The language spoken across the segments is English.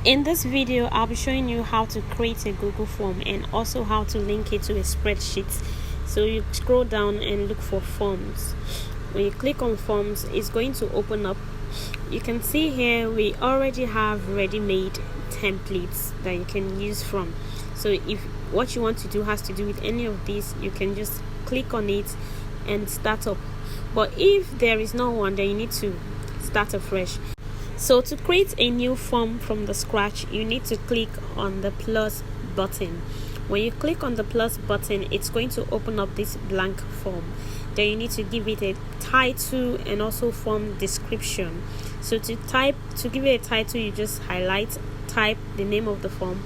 In this video, I'll be showing you how to create a Google form and also how to link it to a spreadsheet. So you scroll down and look for forms. When you click on forms, it's going to open up. You can see here we already have ready-made templates that you can use from. So if what you want to do has to do with any of these, you can just click on it and start up. But if there is no one, then you need to start afresh. So to create a new form from the scratch, you need to click on the plus button. When you click on the plus button, it's going to open up this blank form. Then you need to give it a title and also form description. So to give it a title, you just type the name of the form.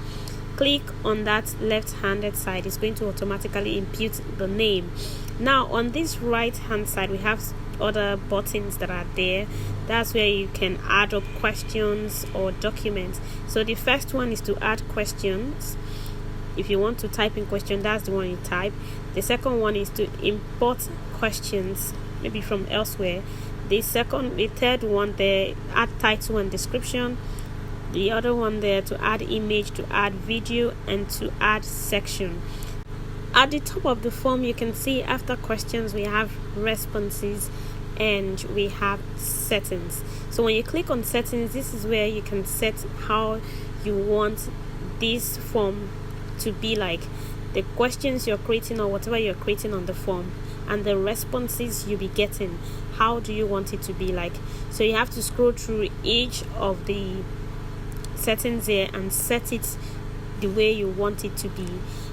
Click on that left-handed side. It's going to automatically impute the name. Now on this right-hand side, we have other buttons that are there. That's where you can add up questions or documents. So the first one is to add questions. If you want to type in question, that's the one you type. The second one is to import questions, maybe from elsewhere. The third one there, add title and description. The other one there, to add image, to add video, and to add section. At the top of the form, you can see after questions we have responses and we have settings. So when you click on settings, this is where you can set how you want this form to be like, the questions you're creating or whatever you're creating on the form, and the responses you'll be getting. How do you want it to be like? So you have to scroll through each of the settings here and set it the way you want it to be.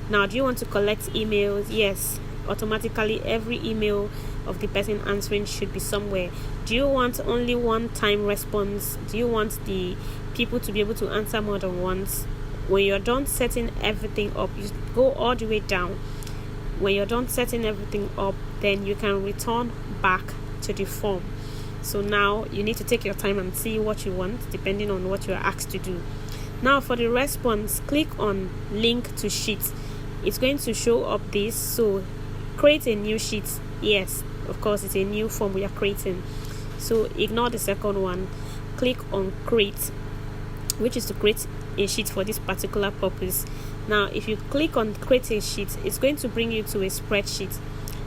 Now, do you want to collect emails? Yes, automatically every email of the person answering should be somewhere. Do you want only one time response? Do you want the people to be able to answer more than once? When you're done setting everything up, you go all the way down. When you're done setting everything up, then you can return back to the form. So now you need to take your time and see what you want depending on what you're asked to do. Now for the response, click on link to sheet. It's going to show up this. So create a new sheet. Yes, of course, it's a new form we are creating. So ignore the second one. Click on create, which is to create a sheet for this particular purpose. Now if you click on create a sheet, it's going to bring you to a spreadsheet.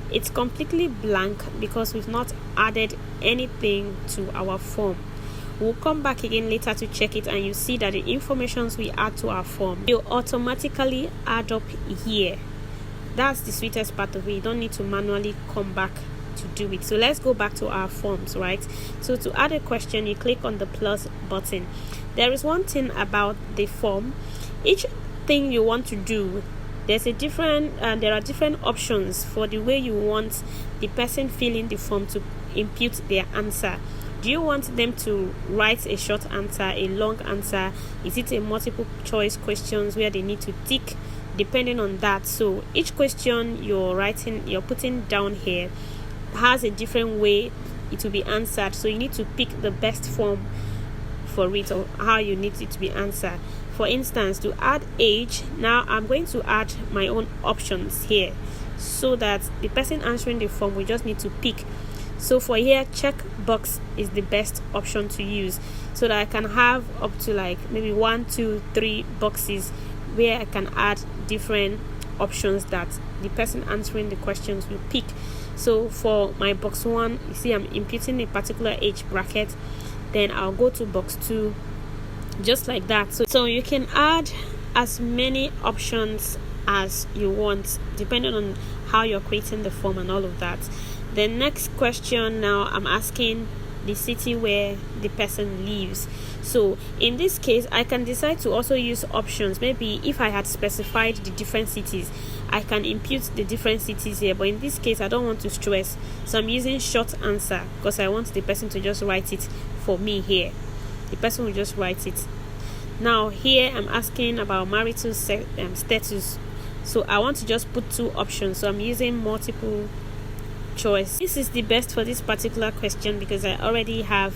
It's completely blank because we've not added anything to our form. We'll come back again later to check it, and you see that the informations we add to our form will automatically add up here. That's the sweetest part of it. You don't need to manually come back to do it. So let's go back to our forms, right? So to add a question, you click on the plus button. There is one thing about the form. Each thing you want to do, there are different options for the way you want the person filling the form to impute their answer. Do you want them to write a short answer, a long answer? Is it a multiple choice questions where they need to tick? Depending on that, so each question you're putting down here has a different way it will be answered. So you need to pick the best form for it, or how you need it to be answered. For instance, to add age, now I'm going to add my own options here so that the person answering the form will just need to pick. So for here, check box is the best option to use, so that I can have up to like maybe 1, 2, 3 boxes where I can add different options that the person answering the questions will pick. So for my box 1, you see I'm imputing a particular age bracket. Then I'll go to box 2, just like that. So you can add as many options as you want depending on how you're creating the form and all of that. The next question, now I'm asking the city where the person lives. So in this case, I can decide to also use options. Maybe if I had specified the different cities, I can impute the different cities here, but in this case I don't want to stress, so I'm using short answer because I want the person to just write it for me here. The person will just write it. Now here I'm asking about marital status, so I want to just put 2 options, so I'm using multiple choice. This is the best for this particular question because I already have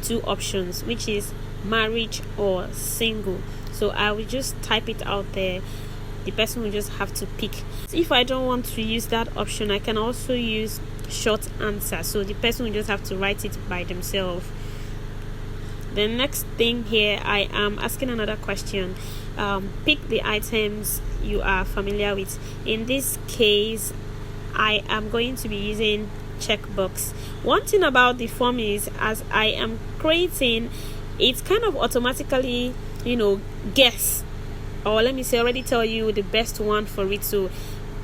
2 options, which is marriage or single. So I will just type it out there. The person will just have to pick. If I don't want to use that option, I can also use short answer, so the person will just have to write it by themselves. The next thing here, I am asking another question. Pick the items you are familiar with. In this case, I am going to be using checkbox. One thing about the form is, as I am creating, it's kind of automatically, guess, or let me say, already tell you the best one for it. So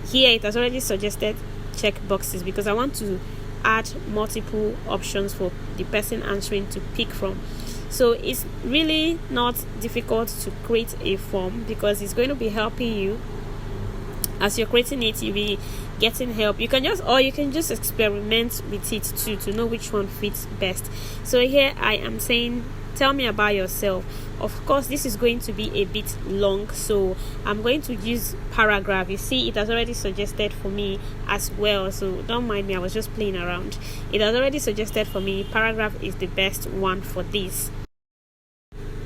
here it has already suggested checkboxes because I want to add multiple options for the person answering to pick from. So it's really not difficult to create a form because it's going to be helping you. As you're creating it, you'll be getting help. You can just experiment with it too to know which one fits best. So here I am saying, tell me about yourself. Of course, this is going to be a bit long, so I'm going to use paragraph. You see, it has already suggested for me as well, so don't mind me, I was just playing around. It has already suggested for me paragraph is the best one for this.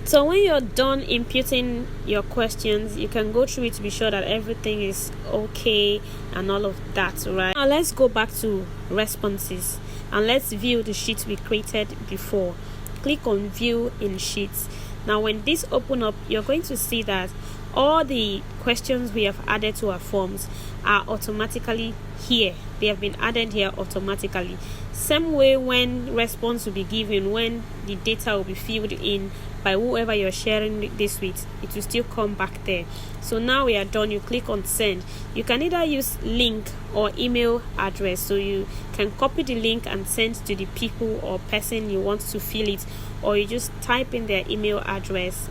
So when you're done inputting your questions, you can go through it to be sure that everything is okay and all of that, right? Now let's go back to responses and let's view the sheet we created before. Click on view in sheets. Now when this open up, you're going to see that all the questions we have added to our forms are automatically here. They have been added here automatically. Same way when response will be given, when the data will be filled in by whoever you're sharing this with, it will still come back there. So now we are done. You click on send. You can either use link or email address, so you can copy the link and send to the people or person you want to fill it, or you just type in their email address,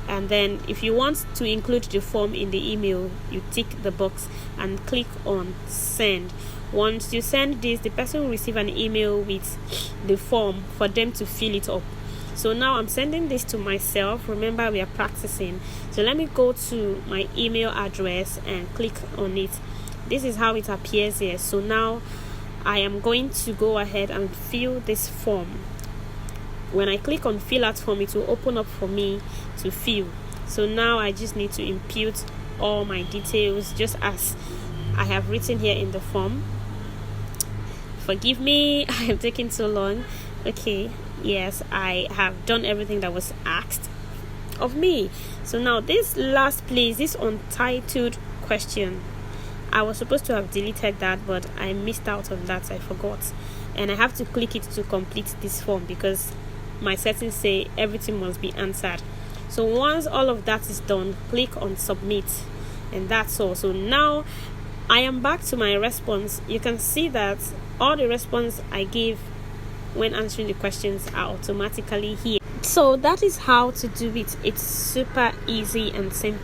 and then if you want to include the form in the email, you tick the box and click on send. Once you send this, the person will receive an email with the form for them to fill it up. So now I'm sending this to myself. Remember, we are practicing. So let me go to my email address and click on it. This is how it appears here. So now I am going to go ahead and fill this form. When I click on fill out form, it will open up for me to fill. So now I just need to input all my details just as I have written here in the form. Forgive me, I am taking so long. Okay, yes, I have done everything that was asked of me. So now this last place, this untitled question, I was supposed to have deleted that, but I missed out on that. I forgot, and I have to click it to complete this form because my settings say everything must be answered. So once all of that is done, click on submit, and that's all. So now I am back to my response. You can see that all the response I gave when answering the questions are automatically here. So that is how to do it. It's super easy and simple.